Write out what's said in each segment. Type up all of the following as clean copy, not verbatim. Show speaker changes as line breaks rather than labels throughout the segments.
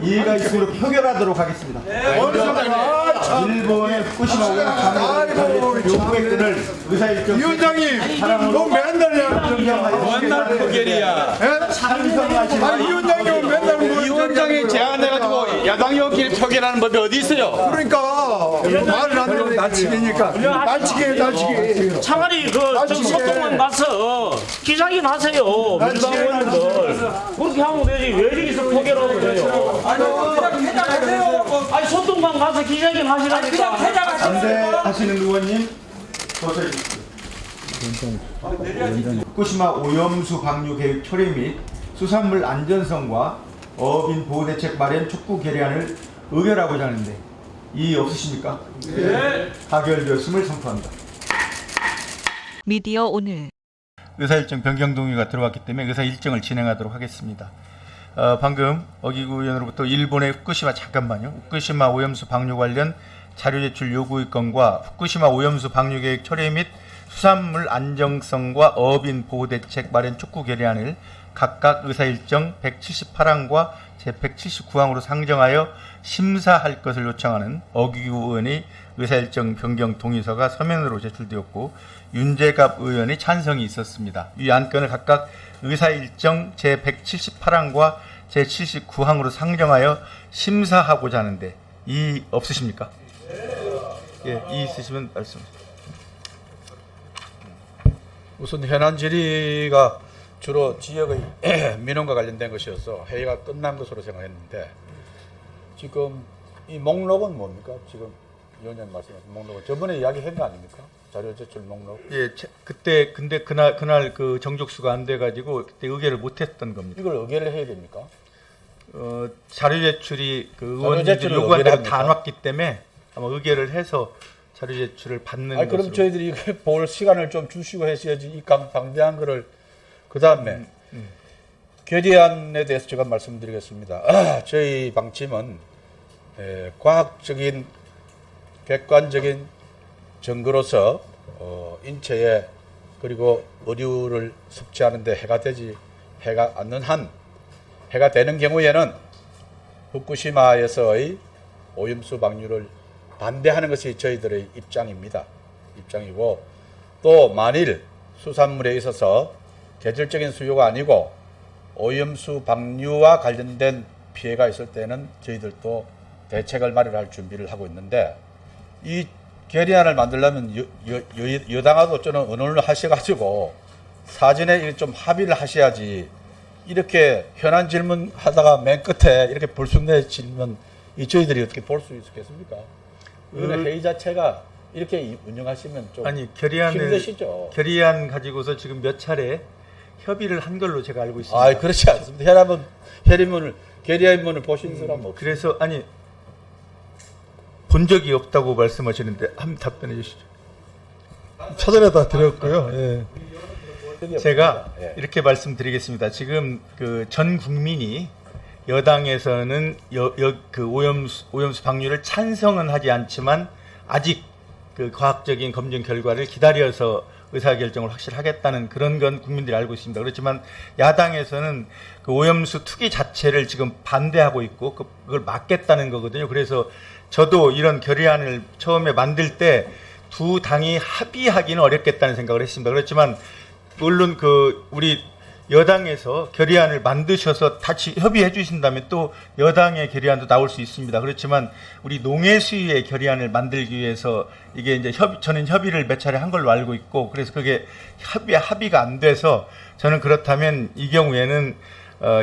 이의가 있으므로 표결하도록 하겠습니다. 일본의 후쿠시마 오염수 요구의 끈을 의사일정
위원장님, 너 맨날
표결이야.
찬성하시는
위원장님 맨날
위원장이 제안해가지고 야당 의원끼리 표결하는 법이 어디 있어요?
그러니까 말을 안 하면 날치기니까 날치기.
차라리 그 소통만 가서 기자회견 하세요. 민주당 의원들 그렇게 하면 되지. 왜 여기서 표결하고 그래요? 아니 소통만 가서 기자회견 하시라니까.
반대하시는 의원님 서서히 주십시오. 후쿠시마 오염수 방류 계획 철회 및 수산물 안전성과 어민 보호 대책 마련 촉구 결의안을 의결하고자 하는데 이의 없으십니까? 네. 가결되었음을 선포합니다.
미디어 오늘
의사일정 변경 동의가 들어왔기 때문에 의사일정을 진행하도록 하겠습니다. 방금 어기구 의원으로부터 일본의 후쿠시마 후쿠시마 오염수 방류 관련 자료 제출 요구의 건과 후쿠시마 오염수 방류 계획 철회 및 수산물 안정성과 어민 보호 대책 마련 촉구 결의안을 각각 의사일정 178항과 제179항으로 상정하여 심사할 것을 요청하는 어기구 의원의 의사일정 변경 동의서가 서면으로 제출되었고 윤재갑 의원의 찬성이 있었습니다. 이 안건을 각각 의사일정 제178항과 제79항으로 상정하여 심사하고자 하는데 이의 없으십니까? 예, 이의 있으시면 말씀하세요.
우선 현안 질의가 주로 지역의 민원과 관련된 것이어서 회의가 끝난 것으로 생각했는데 지금 이 목록은 뭡니까? 지금 위원장님 말씀하신 목록은 저번에 이야기한 거 아닙니까? 자료 제출 목록.
예, 그때 근데 그날 그 정족수가 안 돼가지고 그때 의결을 못했던 겁니다.
이걸 의결을 해야 됩니까?
자료 제출이 그 의원들이 요구한 대로 다 안 왔기 때문에 아마 의결을 해서 자료 제출을 받는 것으로.
그럼 저희들이 이걸 볼 시간을 좀 주시고 했어야지 이 방대한 거를 그 다음에 결의안에 대해서 제가 말씀드리겠습니다. 저희 방침은 과학적인 객관적인 증거로서 인체에 그리고 의료를 섭취하는데 해가 않는 한 해가 되는 경우에는 후쿠시마에서의 오염수 방류를 반대하는 것이 저희들의 입장이고 또 만일 수산물에 있어서 계절적인 수요가 아니고 오염수 방류와 관련된 피해가 있을 때는 저희들도 대책을 마련할 준비를 하고 있는데 이 결의안을 만들려면 여당하고 저는 의논을 하셔가지고 사전에 좀 합의를 하셔야지 이렇게 현안 질문 하다가 맨 끝에 이렇게 불쑥내 질문 이 저희들이 어떻게 볼 수 있겠습니까? 이거는 회의 자체가 이렇게 운영하시면 좀 힘드시죠.
결의안 가지고서 지금 몇 차례 협의를 한 걸로 제가 알고 있습니다.
그렇지 않습니다. 결의안문을 보신 사람 없어요.
그래서 본 적이 없다고 말씀하시는데 한번 답변해 주시죠.
찾아내다 드렸고요. 예.
제가 이렇게 말씀드리겠습니다. 지금 그 전 국민이 여당에서는 그 오염수 방류를 찬성은 하지 않지만 아직 그 과학적인 검증 결과를 기다려서 의사결정을 확실하겠다는 그런 건 국민들이 알고 있습니다. 그렇지만 야당에서는 그 오염수 투기 자체를 지금 반대하고 있고 그걸 막겠다는 거거든요. 그래서 저도 이런 결의안을 처음에 만들 때 두 당이 합의하기는 어렵겠다는 생각을 했습니다. 그렇지만 물론 그 우리 여당에서 결의안을 만드셔서 같이 협의해 주신다면 또 여당의 결의안도 나올 수 있습니다. 그렇지만 우리 농해수위의 결의안을 만들기 위해서 이게 이제 저는 협의를 몇 차례 한 걸로 알고 있고 그래서 그게 합의가 안 돼서 저는 그렇다면 이 경우에는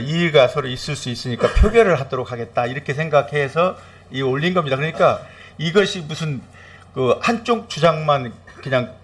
이의가 서로 있을 수 있으니까 표결을 하도록 하겠다 이렇게 생각해서 이 올린 겁니다. 그러니까 이것이 무슨 그 한쪽 주장만 그냥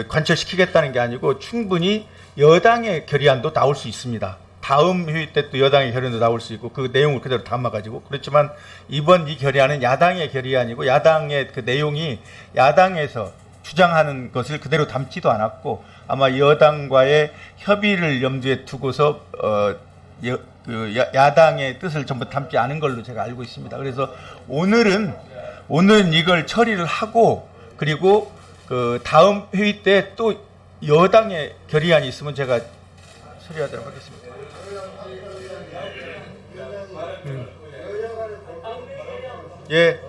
관철시키겠다는 게 아니고 충분히 여당의 결의안도 나올 수 있습니다. 다음 회의 때 또 여당의 결의안도 나올 수 있고 그 내용을 그대로 담아가지고 그렇지만 이번 이 결의안은 야당의 결의안이고 야당의 그 내용이 야당에서 주장하는 것을 그대로 담지도 않았고 아마 여당과의 협의를 염두에 두고서 야당의 뜻을 전부 담지 않은 걸로 제가 알고 있습니다. 그래서 오늘은 이걸 처리를 하고 그리고 그 다음 회의 때 또 여당의 결의안이 있으면 제가 처리하도록 하겠습니다. 예,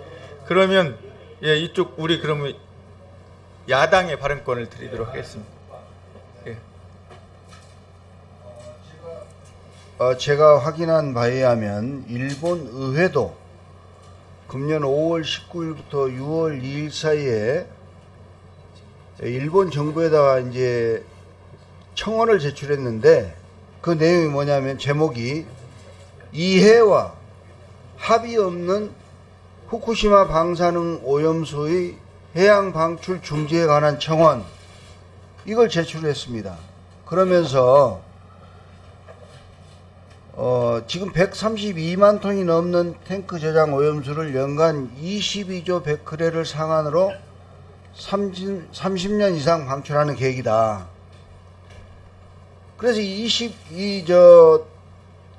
그러면 예, 이쪽 우리 그러면 야당의 발언권을 드리도록 하겠습니다. 예.
제가 확인한 바에 의하면 일본 의회도 금년 5월 19일부터 6월 2일 사이에 일본 정부에다가 이제 청원을 제출했는데 그 내용이 뭐냐면 제목이 이해와 합의 없는 후쿠시마 방사능 오염수의 해양 방출 중지에 관한 청원 이걸 제출했습니다. 그러면서 지금 132만 톤이 넘는 탱크 저장 오염수를 연간 22조 베크렐을 상한으로 30년 이상 방출하는 계획이다. 그래서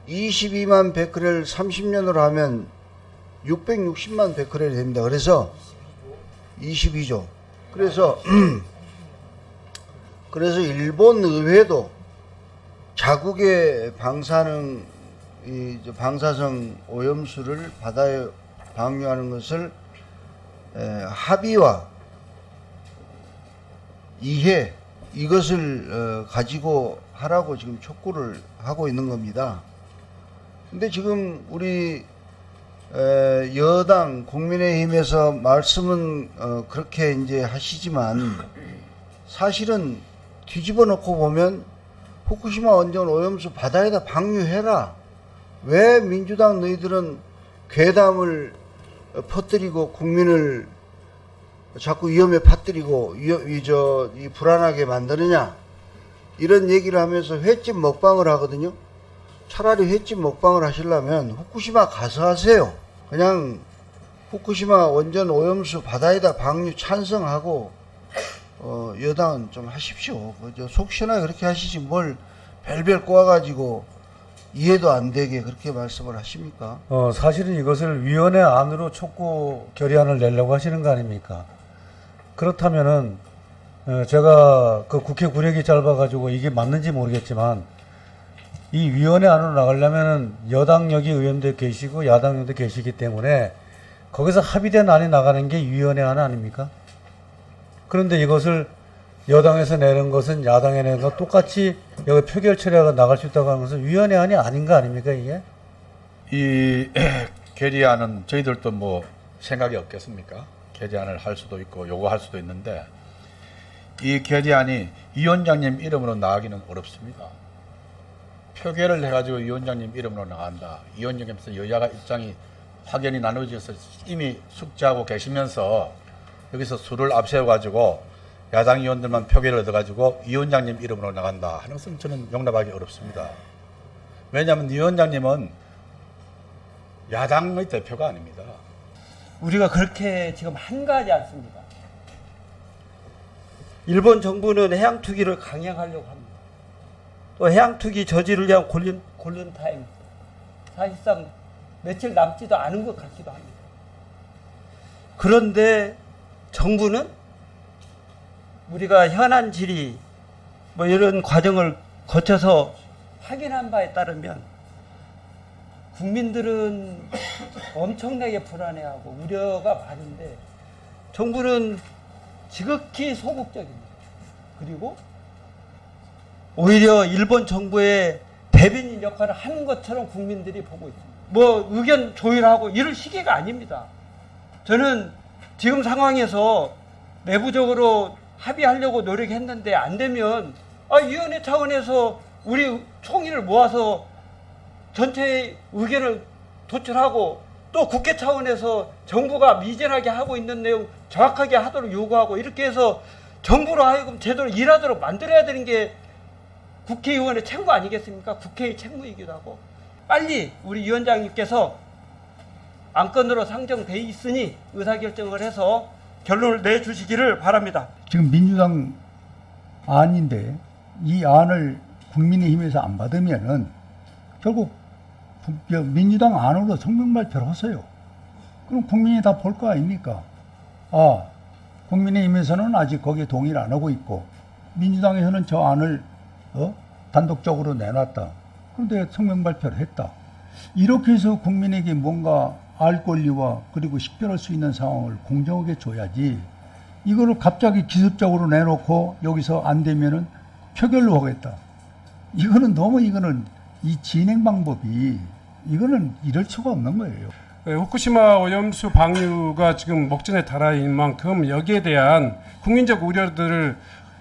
22만 베크렐 30년으로 하면 660만 베크렐이 됩니다. 그래서 22조. 그래서 일본 의회도 자국의 방사성 오염수를 바다에 방류하는 것을 합의와 이해 이것을 가지고 하라고 지금 촉구를 하고 있는 겁니다. 근데 지금 우리 여당 국민의힘에서 말씀은 그렇게 이제 하시지만 사실은 뒤집어 놓고 보면 후쿠시마 원전 오염수 바다에다 방류해라. 왜 민주당 너희들은 괴담을 퍼뜨리고 국민을 자꾸 위험에 빠뜨리고 이 불안하게 만드느냐 이런 얘기를 하면서 횟집 먹방을 하거든요. 차라리 횟집 먹방을 하시려면 후쿠시마 가서 하세요. 그냥 후쿠시마 원전 오염수 바다에다 방류 찬성하고 여당은 좀 하십시오. 속 시원하게 그렇게 하시지 뭘 별별 꼬아가지고 이해도 안 되게 그렇게 말씀을 하십니까?
사실은 이것을 위원회 안으로 촉구 결의안을 내려고 하시는 거 아닙니까? 그렇다면은 제가 그 국회 구력이 짧아가지고 이게 맞는지 모르겠지만 이 위원회 안으로 나가려면은 여당 여기 의원도 계시고 야당 의원도 계시기 때문에 거기서 합의된 안이 나가는 게 위원회 안 아닙니까? 그런데 이것을 여당에서 내는 것은 야당에 내는 것 똑같이 여기 표결 처리하고 나갈 수 있다고 하는 것은 위원회 안이 아닌 거 아닙니까 이게?
이 결의안은 저희들도 뭐 생각이 없겠습니까? 결의안을 할 수도 있고 요구할 수도 있는데 이 결의안이 위원장님 이름으로 나가기는 어렵습니다. 표결을 해가지고 위원장님 이름으로 나간다. 위원장님께서 여야가 입장이 확연히 나눠져서 이미 숙지하고 계시면서 여기서 수를 앞세워가지고 야당 의원들만 표결을 얻어가지고 위원장님 이름으로 나간다 하는 것은 저는 용납하기 어렵습니다. 왜냐하면 위원장님은 야당의 대표가 아닙니다.
우리가 그렇게 지금 한가하지 않습니다. 일본 정부는 해양 투기를 강행하려고 합니다. 또 해양 투기 저지를 위한 골든 타임 사실상 며칠 남지도 않은 것 같기도 합니다. 그런데 정부는 우리가 현안 질의 뭐 이런 과정을 거쳐서 확인한 바에 따르면 국민들은 엄청나게 불안해하고 우려가 많은데 정부는 지극히 소극적입니다. 그리고 오히려 일본 정부의 대변인 역할을 하는 것처럼 국민들이 보고 있습니다. 뭐 의견 조율하고 이럴 시기가 아닙니다. 저는 지금 상황에서 내부적으로 합의하려고 노력했는데 안 되면 위원회 차원에서 우리 총의를 모아서 전체의 의견을 도출하고 또 국회 차원에서 정부가 미진하게 하고 있는 내용 정확하게 하도록 요구하고 이렇게 해서 정부로 하여금 제대로 일하도록 만들어야 되는 게 국회의원의 책무 아니겠습니까? 국회의 책무이기도 하고 빨리 우리 위원장님께서 안건으로 상정돼 있으니 의사결정을 해서 결론을 내주시기를 바랍니다.
지금 민주당 안인데 이 안을 국민의힘에서 안 받으면은 결국 민주당 안으로 성명 발표를 하세요. 그럼 국민이 다 볼 거 아닙니까? 국민의힘에서는 아직 거기에 동의를 안 하고 있고 민주당에서는 저 안을 단독적으로 내놨다. 그런데 성명 발표를 했다. 이렇게 해서 국민에게 뭔가 알 권리와 그리고 식별할 수 있는 상황을 공정하게 줘야지 이거를 갑자기 기습적으로 내놓고 여기서 안 되면은 표결로 하겠다. 이거는 너무 이거는 이 진행 방법이 이거는 이럴 수가 없는 거예요.
후쿠시마 오염수 방류가 지금 목전에 달아 있는 만큼 여기에 대한 국민적 우려들을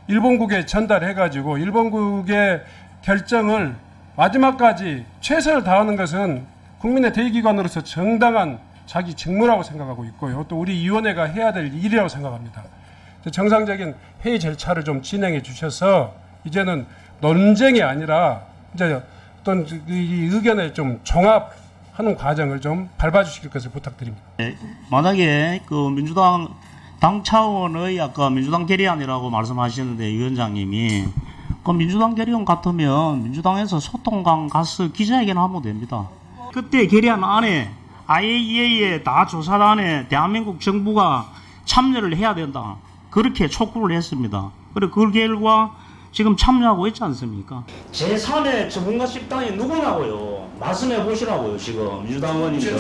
일본국에 전달해가지고 일본국의 결정을 마지막까지 최선을 다하는 것은 국민의 대의기관으로서 정당한 자기 직무라고 생각하고 있고요. 또 우리 위원회가 해야 될 일이라고 생각합니다. 정상적인 회의 절차를 좀 진행해 주셔서 이제는 논쟁이 아니라 이제 어떤 이 의견을 좀 종합하는 과정을 좀 밟아주실 것을 부탁드립니다.
만약에 그 민주당 당 차원의 아까 민주당 결의안이라고 말씀하시는데 위원장님이 그 민주당 결의안 같으면 민주당에서 소통관 가서 기자회견 하면 됩니다. 그때 결의안 안에 IAEA의 다 조사단에 대한민국 정부가 참여를 해야 된다. 그렇게 촉구를 했습니다. 그리고 그 결과 지금 참여하고 있지 않습니까? 제3의 전문가 집단이 누구냐고요. 말씀해 보시라고요. 지금 민주당 의원님들.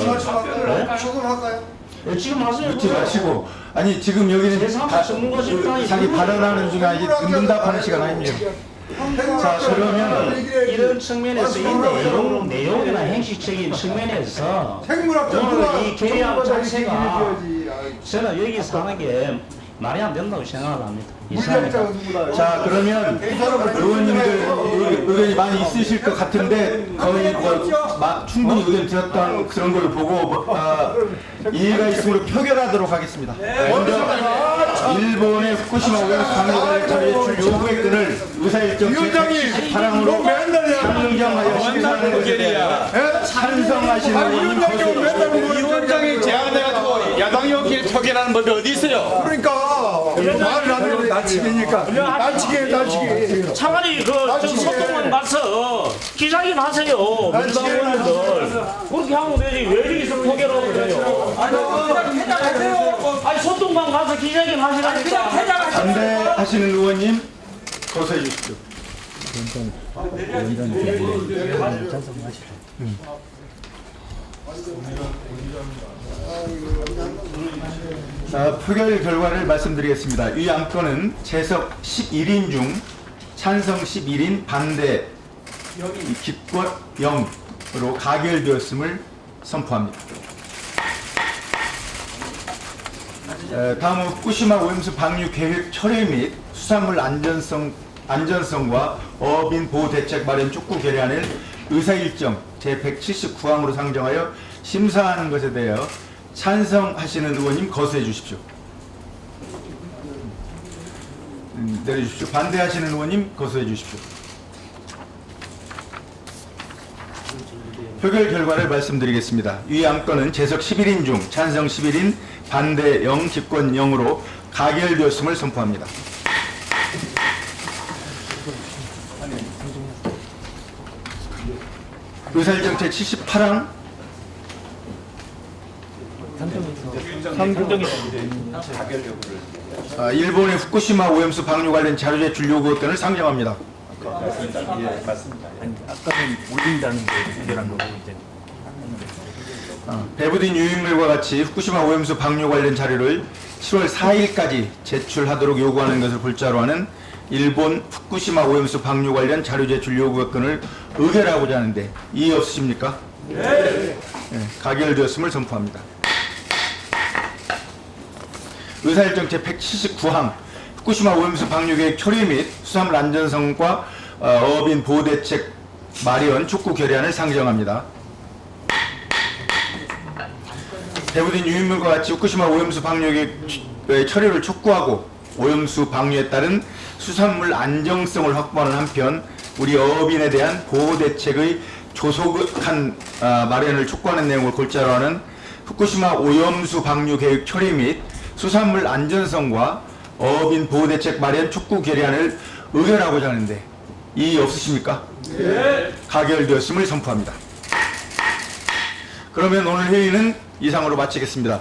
조금 할까요?
네, 지금 말씀해
묻지
보시라고.
마시고 아니 지금 여기는
제3의 전문가 집단이
자기 발언하는 중에 아직 응답하는 시간 아닙니다. 자 그러면
이런 측면에서 이 내용이나 행식적인 측면에서 오늘 이 계약 자체가 저는 여기서 하는 게 말이 안 된다고 생각을 합니다. 이상합니다.
자 그러면 의원님들 의견이 많이 있으실 것 같은데 거의 충분히 의견 들었던 그런 걸 보고 이해가 있으므로 표결하도록 하겠습니다. 먼저 일본의 후쿠시마 오염수 방류 관련 처리해줄 요구액들을 의사일정 제78항으로 상정하여 심사하는 것에 대하여 찬성하시는 의원님 거세요.
위원장이 제안해가지고 야당 여기에 표결하는 법이 어디 있어요?
그러니까 말을 안 하면 난치기니까. 난치기.
차라리 그 소통만 가서 기자회견 하세요. 민주당 의원님들. 그렇게 하면 되지. 왜 여기서 포기하고 그래요? 아니 소통만 가서 기자회견 하시라니까.
반대하시는 의원님 거소해 주십시오. 표결 결과를 말씀드리겠습니다. 이 안건은 재석 11인 중 찬성 11인, 반대 기권 0으로 가결되었음을 선포합니다. 다음은 후쿠시마 오염수 방류 계획 철회 및 수산물 안전성과 어민 보호 대책 마련 촉구 결의안을 의사일정 제179항으로 상정하여 심사하는 것에 대하여 찬성하시는 의원님 거수해 주십시오. 내려주십시오. 반대하시는 의원님 거수해 주십시오. 표결 결과를 말씀드리겠습니다. 이 안건은 재석 11인 중 찬성 11인, 반대 0, 기권 0으로 가결되었음을 선포합니다. 의사일정 제78항 일본의 후쿠시마 오염수 방류 관련 자료 제출 요구 의견을 상정합니다. 배부된 유인물과 같이 후쿠시마 오염수 방류 관련 자료를 7월 4일까지 제출하도록 요구하는 것을 골자로 하는 일본 후쿠시마 오염수 방류 관련 자료 제출 요구 의견을 의결하고자 하는데 이의 없으십니까? 네. 가결되었음을 선포합니다. 의사일정 제179항 후쿠시마 오염수 방류 계획 철회 및 수산물 안전성과 어민 보호 대책 마련 촉구 결의안을 상정합니다. 배부된 유인물과 같이 후쿠시마 오염수 방류 계획 처리를 촉구하고 오염수 방류에 따른 수산물 안정성을 확보하는 한편 우리 어업인에 대한 보호 대책의 조속한 마련을 촉구하는 내용을 골자로 하는 후쿠시마 오염수 방류 계획 처리 및 수산물 안전성과 어업인 보호 대책 마련 촉구 결의안을 의결하고자 하는데 이의 없으십니까? 네. 가결되었음을 선포합니다. 그러면 오늘 회의는 이상으로 마치겠습니다.